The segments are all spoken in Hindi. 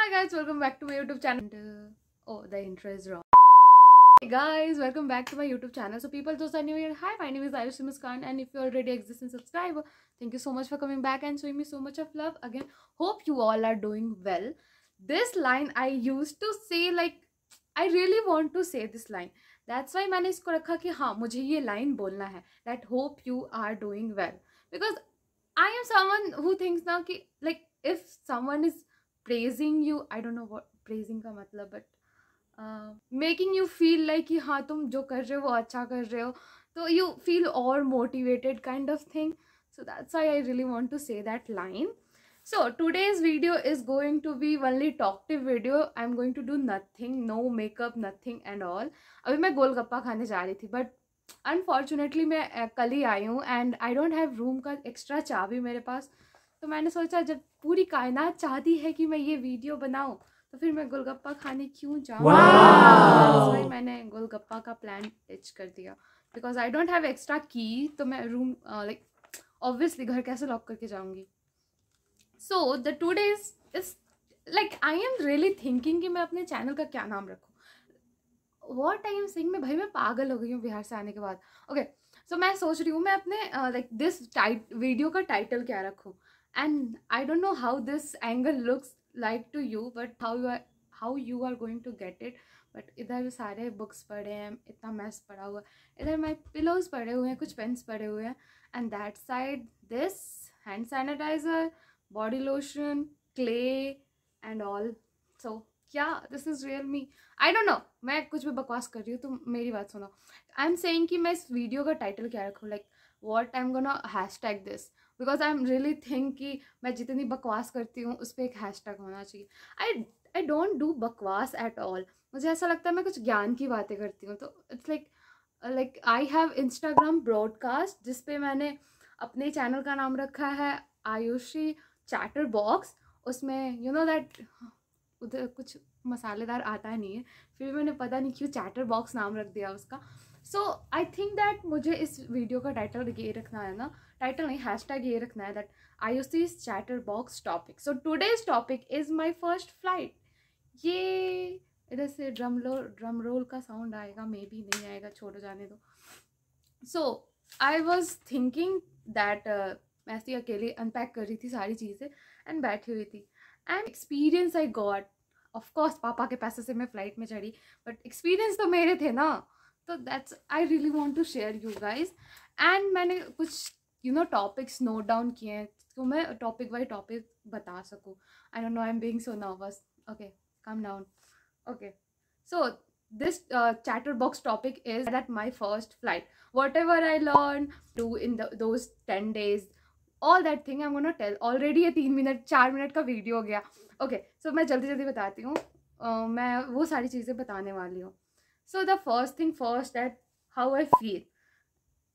Hi guys, welcome back to my YouTube channel. Oh, the intro is wrong. Hey guys, welcome back to my YouTube channel. So people those are new here, hi, my name is Ayushi Muskan, and if you already existing subscriber, thank you so much for coming back and showing me so much of love. Again, hope you all are doing well. This line I used to say, like I really want to say this line. That's why मैंने इसको रखा कि हाँ मुझे ये line बोलना है. That hope you are doing well, because I am someone who thinks now कि like if someone is praising you, I don't know what praising का मतलब, but making you feel like कि हाँ तुम जो कर रहे हो वो अच्छा कर रहे हो, तो यू फील और motivated kind of thing. So that's why I really want to say that line. So today's video is going to be only talkative video. I'm going to do nothing, no makeup, nothing and all. अभी मैं गोलगप्पा खाने जा रही थी, but अनफॉर्चुनेटली मैं कल ही आई हूँ and I don't have room का एक्स्ट्रा चाबी मेरे पास. तो मैंने सोचा जब पूरी कायनात चाहती है कि मैं ये वीडियो बनाऊँ तो फिर मैं गोलगप्पा खाने क्यों जाऊँ. wow! मैंने गोलगप्पा का प्लान टिच कर दिया because I don't have extra की. तो मैं रूम लाइक ऑब्वियसली घर कैसे लॉक करके जाऊँगी. So the today is like I am really thinking कि मैं अपने चैनल का क्या नाम रखूँ. व्हाट आई एम सेइंग, मैं भाई मैं पागल हो गई हूँ बिहार से आने के बाद. ओके सो मैं सोच रही हूँ मैं अपने लाइक दिस वीडियो का टाइटल क्या रखूँ. And I don't know how this angle looks like to you, but how you are going to get it. but इधर सारे बुक्स पड़े हैं, इतना मैस पड़ा हुआ, इधर माई पिलोज पड़े हुए हैं, कुछ पेन्स पड़े हुए हैं, and that side this hand sanitiser, body lotion, clay and all. So क्या this is real me. I don't know, मैं कुछ भी बकवास कर रही हूँ तो मेरी बात सुनो. आई एम सेइंग कि मैं इस वीडियो का टाइटल क्या रखूँ, like what I am gonna hashtag this, because I am really think कि मैं जितनी बकवास करती हूँ उस पर एक हैशटैग होना चाहिए. आई डोंट डू बकवास एट ऑल. मुझे ऐसा लगता है मैं कुछ ज्ञान की बातें करती हूँ. तो it's like I have Instagram broadcast जिसपे मैंने अपने चैनल का नाम रखा है आयुषी चैटर बॉक्स. उसमें यू नो दैट उधर कुछ मसालेदार आता नहीं है, फिर मैंने पता नहीं क्यों चैटर बॉक्स नाम रख दिया उसका. सो आई थिंक दैट मुझे इस वीडियो का टाइटल ये रखना है ना, टाइटल नहीं हैशटैग ये रखना है that Ayushi's chatterbox topic. So today's topic is my first flight. ये इधर से ड्रम रोल का साउंड आएगा, मे बी नहीं आएगा, छोड़ो जाने दो. सो आई वॉज थिंकिंग दैट मैं ऐसी अकेले अनपैक कर रही थी सारी चीज़ें एंड बैठी हुई थी, and experience I got. Of course पापा के पैसे से मैं फ्लाइट में चढ़ी, बट एक्सपीरियंस तो मेरे थे ना. तो that's I really want to share you guys. And मैंने कुछ you know topics note down किए हैं तो मैं टॉपिक बाई टॉपिक बता सकूँ. I don't know, I am being so nervous. Okay calm down. Okay, so this chatter box topic is that my first flight, whatever I learned do in those 10 days, all that thing I'm gonna tell. Already ये 3 मिनट 4 मिनट का वीडियो हो गया. Okay, so मैं जल्दी जल्दी बताती हूँ. मैं वो सारी चीज़ें बताने वाली हूँ. So the first thing first, that how I feel.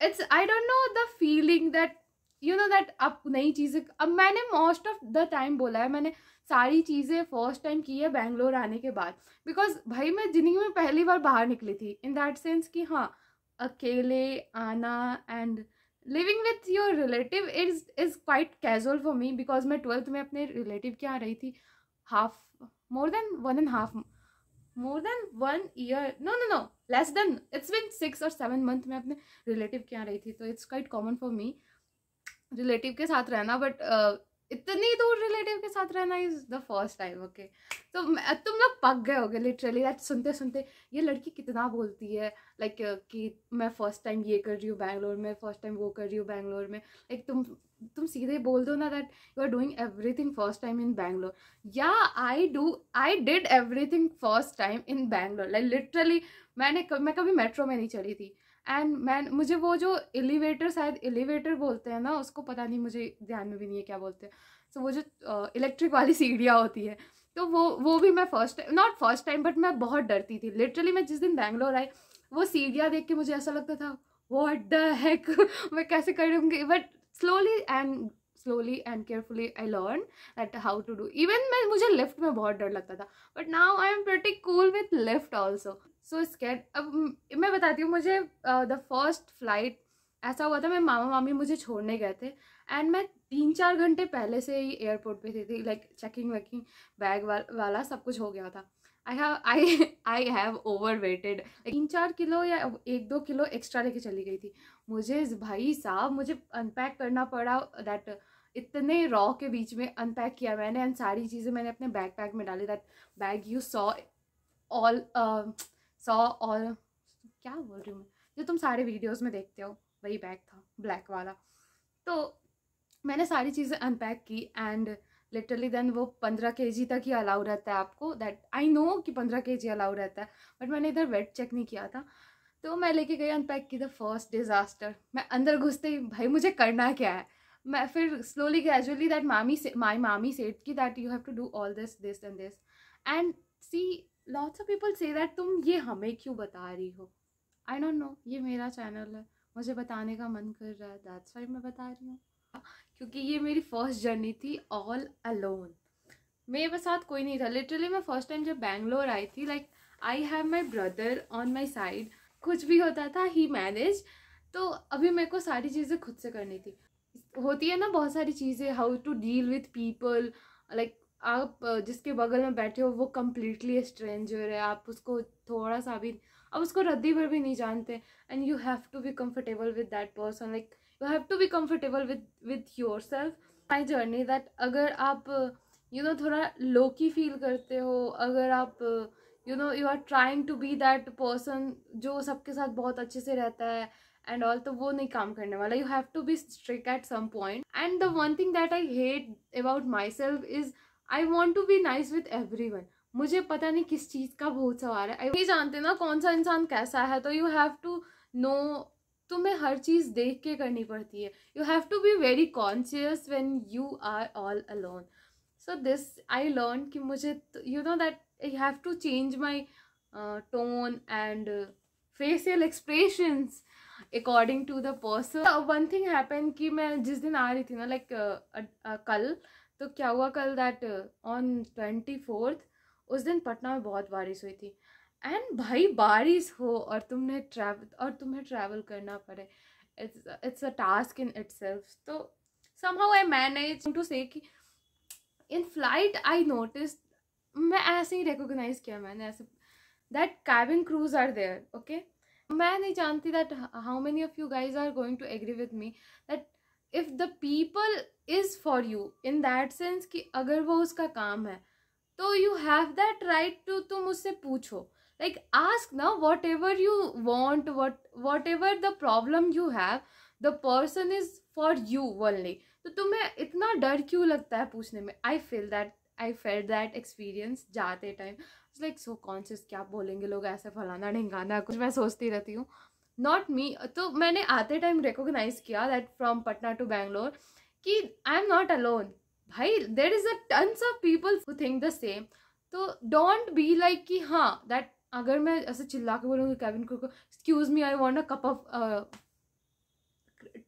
It's I don't know the feeling that you know that अब नई चीज़ें, अब मैंने मोस्ट ऑफ द टाइम बोला है मैंने सारी चीज़ें फर्स्ट टाइम की है बैंगलोर आने के बाद. बिकॉज भाई मैं ज़िंदगी में पहली बार बाहर निकली थी, इन दैट सेंस कि हाँ अकेले आना and living with your relative is quite casual for me. Because मैं 12th में अपने रिलेटिव के यहाँ रही थी half more than 1 year, no less than, it's been 6 or 7 month मैं अपने रिलेटिव के यहाँ रही थी. तो it's quite common for me relative के साथ रहना, बट इतनी दूर रिलेटिव के साथ रहना is the first time. Okay तो तुम लोग पक गए होगे लिटरली दैट सुनते सुनते ये लड़की कितना बोलती है लाइक कि मैं फर्स्ट टाइम ये कर रही हूँ बैंगलोर में, फर्स्ट टाइम वो कर रही हूँ बैंगलोर में. लाइक तुम सीधे बोल दो ना that you are doing everything first time in Bangalore. या I did everything first time in Bangalore. Like literally मैं कभी मेट्रो में नहीं चढ़ी थी. एंड मुझे वो जो एलिवेटर, शायद एलिवेटर बोलते हैं ना उसको, पता नहीं, मुझे ध्यान में भी नहीं है क्या बोलते हैं. सो वो जो इलेक्ट्रिक वाली सीढ़ियाँ होती है, तो वो भी मैं नॉट फर्स्ट टाइम बट मैं बहुत डरती थी. लिटरली मैं जिस दिन बैंगलोर आई वो सीढ़ियाँ देख के मुझे ऐसा लगता था व्हाट द हेक मैं कैसे करूँगी. But slowly and carefully I learned that how to do. Even मुझे लिफ्ट में बहुत डर लगता था, but now I am pretty cool with lift also. So scared. अब मैं बताती हूँ, मुझे द फर्स्ट फ्लाइट ऐसा हुआ था, मैं मामा मामी मुझे छोड़ने गए थे एंड मैं 3-4 घंटे पहले से ही एयरपोर्ट पे थी लाइक चेकिंग वेकिंग बैग वाला सब कुछ हो गया था. I have over weighted 3-4 kilo या 1-2 किलो एक्स्ट्रा लेके चली गई थी. मुझे भाई साहब मुझे अनपैक करना पड़ा. दैट इतने रॉ के बीच में अनपैक किया मैंने एंड सारी चीज़ें मैंने अपने बैकपैक में डाली. That bag you saw all क्या बोल रही हूँ मैं, जो तुम सारे वीडियोस में देखते हो वही बैग था ब्लैक वाला. तो मैंने सारी चीज़ें अनपैक की एंड लिटरली देन वो 15 kg तक ही अलाउ रहता है आपको. दैट आई नो कि 15 kg अलाउ रहता है, बट मैंने इधर वेट चेक नहीं किया था. तो मैं लेके गई अनपैक की. द फर्स्ट डिज़ास्टर, मैं अंदर घुसते ही भाई मुझे करना क्या है. मैं फिर स्लोली ग्रेजुअली दैट माई मामी सेड कि that you have to do all this and this and see lots of people से दैट तुम ये हमें क्यों बता रही हो. आई डोंट नो, ये मेरा चैनल है, मुझे बताने का मन कर रहा है, दैट्स वाई मैं बता रही हूँ. क्योंकि ये मेरी फर्स्ट जर्नी थी ऑल अलोन. मेरे साथ कोई नहीं था. लिटरली मैं फर्स्ट टाइम जब बैंगलोर आई थी like I have my brother on my side. कुछ भी होता था ही मैनेज. तो अभी मेरे को सारी चीज़ें खुद से करनी थी. होती है ना बहुत सारी चीज़ें, how to deal with people. Like आप जिसके बगल में बैठे हो वो कम्प्लीटली स्ट्रेंजर है, आप उसको थोड़ा सा भी, आप उसको रद्दी भर भी नहीं जानते and you have to be comfortable with that person. Like you have to be comfortable with your my journey that अगर आप थोड़ा लो की फील करते हो, अगर आप you are trying to be that person जो सबके साथ बहुत अच्छे से रहता है एंड ऑल, तो वो नहीं काम करने वाला. You have to be strict at some point. And the one thing that I hate about myself is I want to be nice with everyone. मुझे पता नहीं किस चीज़ का भूत सवार है. नहीं जानते ना कौन सा इंसान कैसा है, तो यू हैव टू नो. तुम्हें हर चीज़ देख के करनी पड़ती है. You have to be very conscious when you are all alone. So this I learn कि मुझे that I have to change my tone and facial expressions according to the person. One thing happen कि मैं जिस दिन आ रही थी ना लाइक कल, तो क्या हुआ कल दैट ऑन 24th उस दिन पटना में बहुत बारिश हुई थी. एंड भाई बारिश हो और तुम्हें ट्रैवल करना पड़े, it's a task in itself. तो समहाउ आई मैनेज टू से कि इन फ्लाइट आई नोटिस, मैं ऐसे ही रिकॉग्नाइज किया मैंने ऐसे that cabin crews are there. Okay, मैं नहीं जानती that how many of you guys are going to agree with me that if the people is for you in that sense कि अगर वो उसका काम है तो you have that right to, तुम उससे पूछो. लाइक आस्क ना whatever you want, whatever the problem you have, the person is for you only. तो तुम्हें इतना डर क्यों लगता है पूछने में. आई फेल्ट दैट एक्सपीरियंस जाते टाइम. लाइक सो कॉन्शियस, क्या बोलेंगे लोग, ऐसे फलाना ढिंगाना कुछ मैं सोचती रहती हूँ. Not me. तो मैंने आते टाइम रिकॉग्नाइज किया that from Patna to Bangalore कि आई एम नॉट अलोन. भाई there is a tons of people who think the same. तो डोंट बी लाइक कि हाँ दैट अगर मैं ऐसे चिल्ला के बोलूँगी कैबिन क्रू को excuse me I want a cup of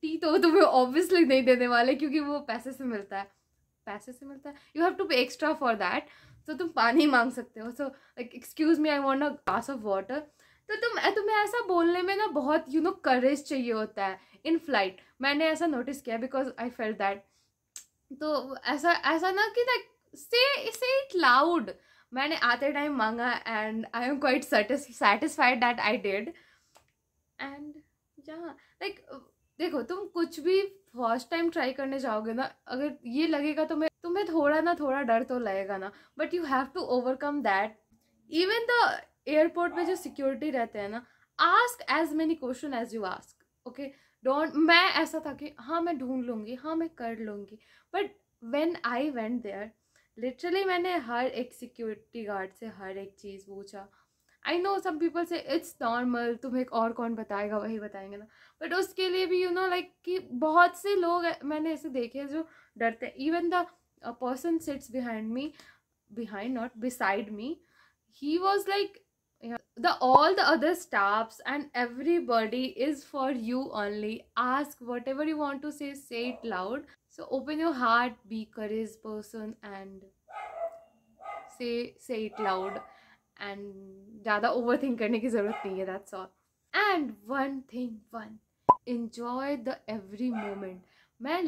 tea, तो तुम्हें ऑब्वियसली नहीं देने वाले क्योंकि वो पैसे से मिलता है. यू हैव टू पे एक्स्ट्रा फॉर दैट. तो तुम पानी मांग सकते हो. So like excuse me I want a glass of water. तो तुम्हें ऐसा बोलने में ना बहुत करेज चाहिए होता है इन फ्लाइट. मैंने ऐसा नोटिस किया बिकॉज आई फेल्ट दैट. तो ऐसा ना कि लाइक से इट लाउड. मैंने आते टाइम मांगा and I am quite satisfied that I did. And यहाँ लाइक देखो, तुम कुछ भी फर्स्ट टाइम ट्राई करने जाओगे ना, अगर ये लगेगा तुम्हें थोड़ा डर तो लगेगा ना, but you have to overcome that. Even the airport पे जो सिक्योरिटी रहते हैं ना, ask as many question as you ask. Okay, don't. मैं ऐसा था कि हाँ मैं ढूंढ लूँगी, हाँ मैं कर लूँगी, but when I went there literally मैंने हर एक सिक्योरिटी गार्ड से हर एक चीज़ पूछा. आई नो सम पीपल से इट्स नॉर्मल, तुम्हें और कौन बताएगा, वही बताएंगे ना, बट उसके लिए भी लाइक कि बहुत से लोग मैंने ऐसे देखे हैं जो डरते हैं. Even the person seats behind not beside me, he was like, yeah, all the other staffs and everybody is for you only. Ask whatever you want to say it loud. So open your heart, be courageous person and say it loud. And ज़्यादा overthink करने की ज़रूरत नहीं है. That's all. And one, enjoy the every moment. मैं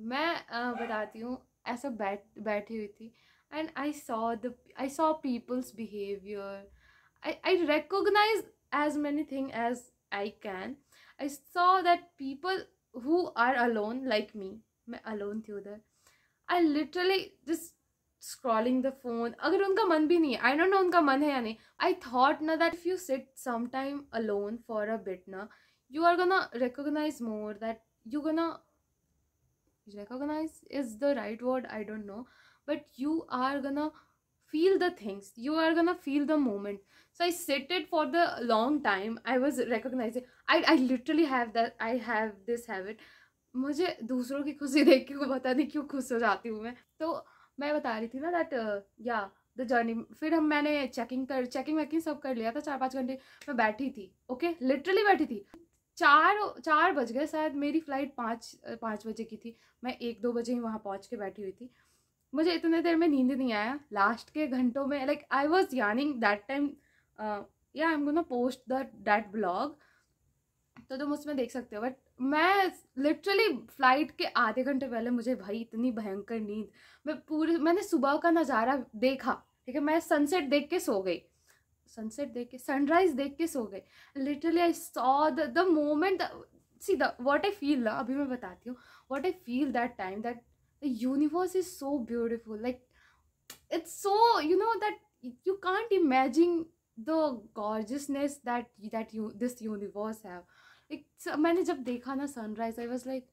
मैं बताती हूँ, ऐसा बैठी हुई थी and I saw peoples behaviour. I recognize as many things as I can. I saw that people who are alone like me, मैं alone थी उधर. I literally just scrolling the phone. अगर उनका मन भी नहीं है, I don't know उनका मन है या नहीं. I thought ना that if you sit sometime alone for a bit ना, you are gonna recognize more, that you gonna recognize is the right word, I don't know, but you are gonna feel the things, you are gonna feel the moment. So I sit it for the long time. I was recognizing, I literally have that, I have this habit. मुझे दूसरों की खुशी देख के पता नहीं क्यों खुश हो जाती हूँ मैं. तो मैं बता रही थी ना दैट या द जर्नी. फिर मैंने चेकिंग वैकिंग सब कर लिया था. 4-5 घंटे मैं बैठी थी. ओके, लिटरली बैठी थी. 4 बज गए शायद. मेरी फ्लाइट 5 बजे की थी. मैं 1-2 बजे ही वहाँ पहुँच के बैठी हुई थी. मुझे इतने देर में नींद नहीं आया. लास्ट के घंटों में like I was yearning that time. या I am gonna post that blog, तो तुम उसमें देख सकते हो. बट मैं लिटरली फ्लाइट के आधे घंटे पहले मुझे भाई इतनी भयंकर नींद. मैंने सुबह का नज़ारा देखा, ठीक है. मैं सनसेट देख के सो गई. सनराइज देख के सो गई. Literally I saw the moment. See the what I feel ना, अभी मैं बताती हूँ what I feel that time. That the universe is so beautiful. Like it's so, you know, that you can't imagine the gorgeousness that this universe have. Like मैंने जब देखा ना sunrise, I was like,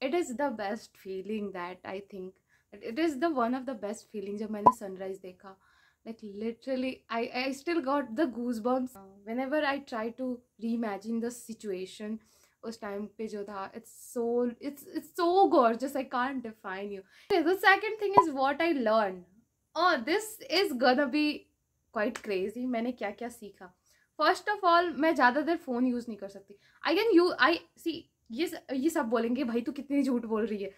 it is the best feeling that I think that it is the one of the best feelings. जब मैंने sunrise देखा, like literally I still got the goosebumps whenever I try to reimagine the situation. उस टाइम पे जो था, it's so gorgeous, I can't define you. Okay, the second thing is what I learned. Oh, this is gonna be quite crazy. मैंने क्या क्या सीखा. फर्स्ट ऑफ ऑल, मैं ज़्यादा देर फ़ोन यूज़ नहीं कर सकती. आई सी ये सब बोलेंगे भाई तू कितनी झूठ बोल रही है.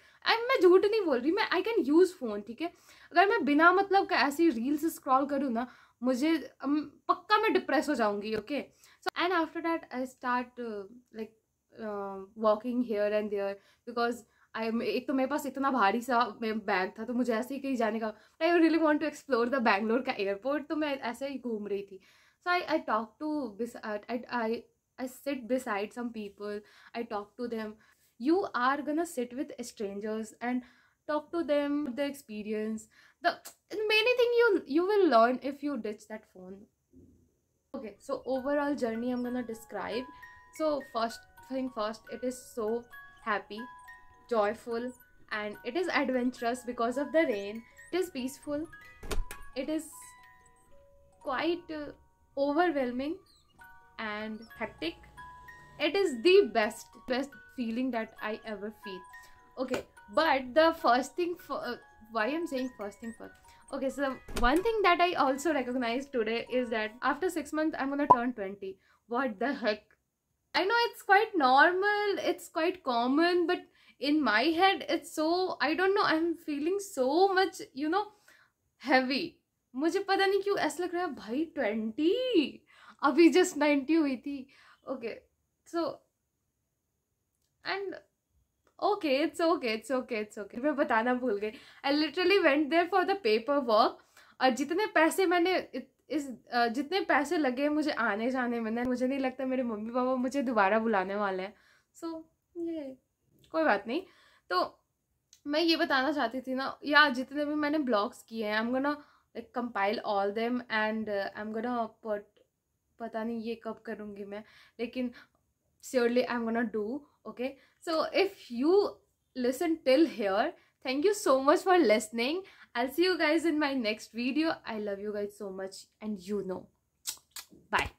मैं झूठ नहीं बोल रही. मैं आई कैन यूज़ फ़ोन, ठीक है. अगर मैं बिना मतलब का ऐसी रील्स स्क्रॉल करूँ ना, मुझे पक्का मैं डिप्रेस हो जाऊँगी. Okay, so and after that I start like walking here and there, because एक तो मेरे पास इतना भारी सा बैग था, तो मुझे ऐसे ही कहीं जाने का, I really want to explore the Bangalore का एयरपोर्ट. तो मैं ऐसे ही घूम रही थी. So I talk to I sit beside some people, I talk to them. You are gonna sit with strangers and talk to them, the experience, the many things you will learn if you ditch that phone. Okay, so overall journey I'm gonna describe. So first thing first, it is so happy, joyful, and it is adventurous because of the rain. It is peaceful, it is quite overwhelming and hectic. It is the best feeling that I ever feel. Okay, but the first thing why I'm saying first thing first. Okay, so one thing that I also recognize today is that after 6 months I'm gonna turn 20. What the heck? I know it's quite normal, it's quite common, but in my head it's so, I don't know, I'm feeling so much, you know, heavy. मुझे पता नहीं क्यों ऐसा लग रहा है भाई 20, अभी जस्ट 90 हुई थी. Okay, so and okay, it's okay. मैं बताना भूल गई. I literally went there for the paper work, और जितने पैसे मैंने जितने पैसे लगे मुझे आने जाने में, मुझे नहीं लगता मेरे मम्मी पापा मुझे दोबारा बुलाने वाले हैं. सो ये कोई बात नहीं. तो मैं ये बताना चाहती थी ना, या जितने भी मैंने ब्लॉग्स किए हैं, आई am gonna like compile all them and I'm gonna put, पता नहीं ये कब करूँगी मैं, लेकिन surely I'm gonna do. Okay, so if you listen till here, thank you so much for listening. I'll see you guys in my next video. I love you guys so much, and you know. Bye.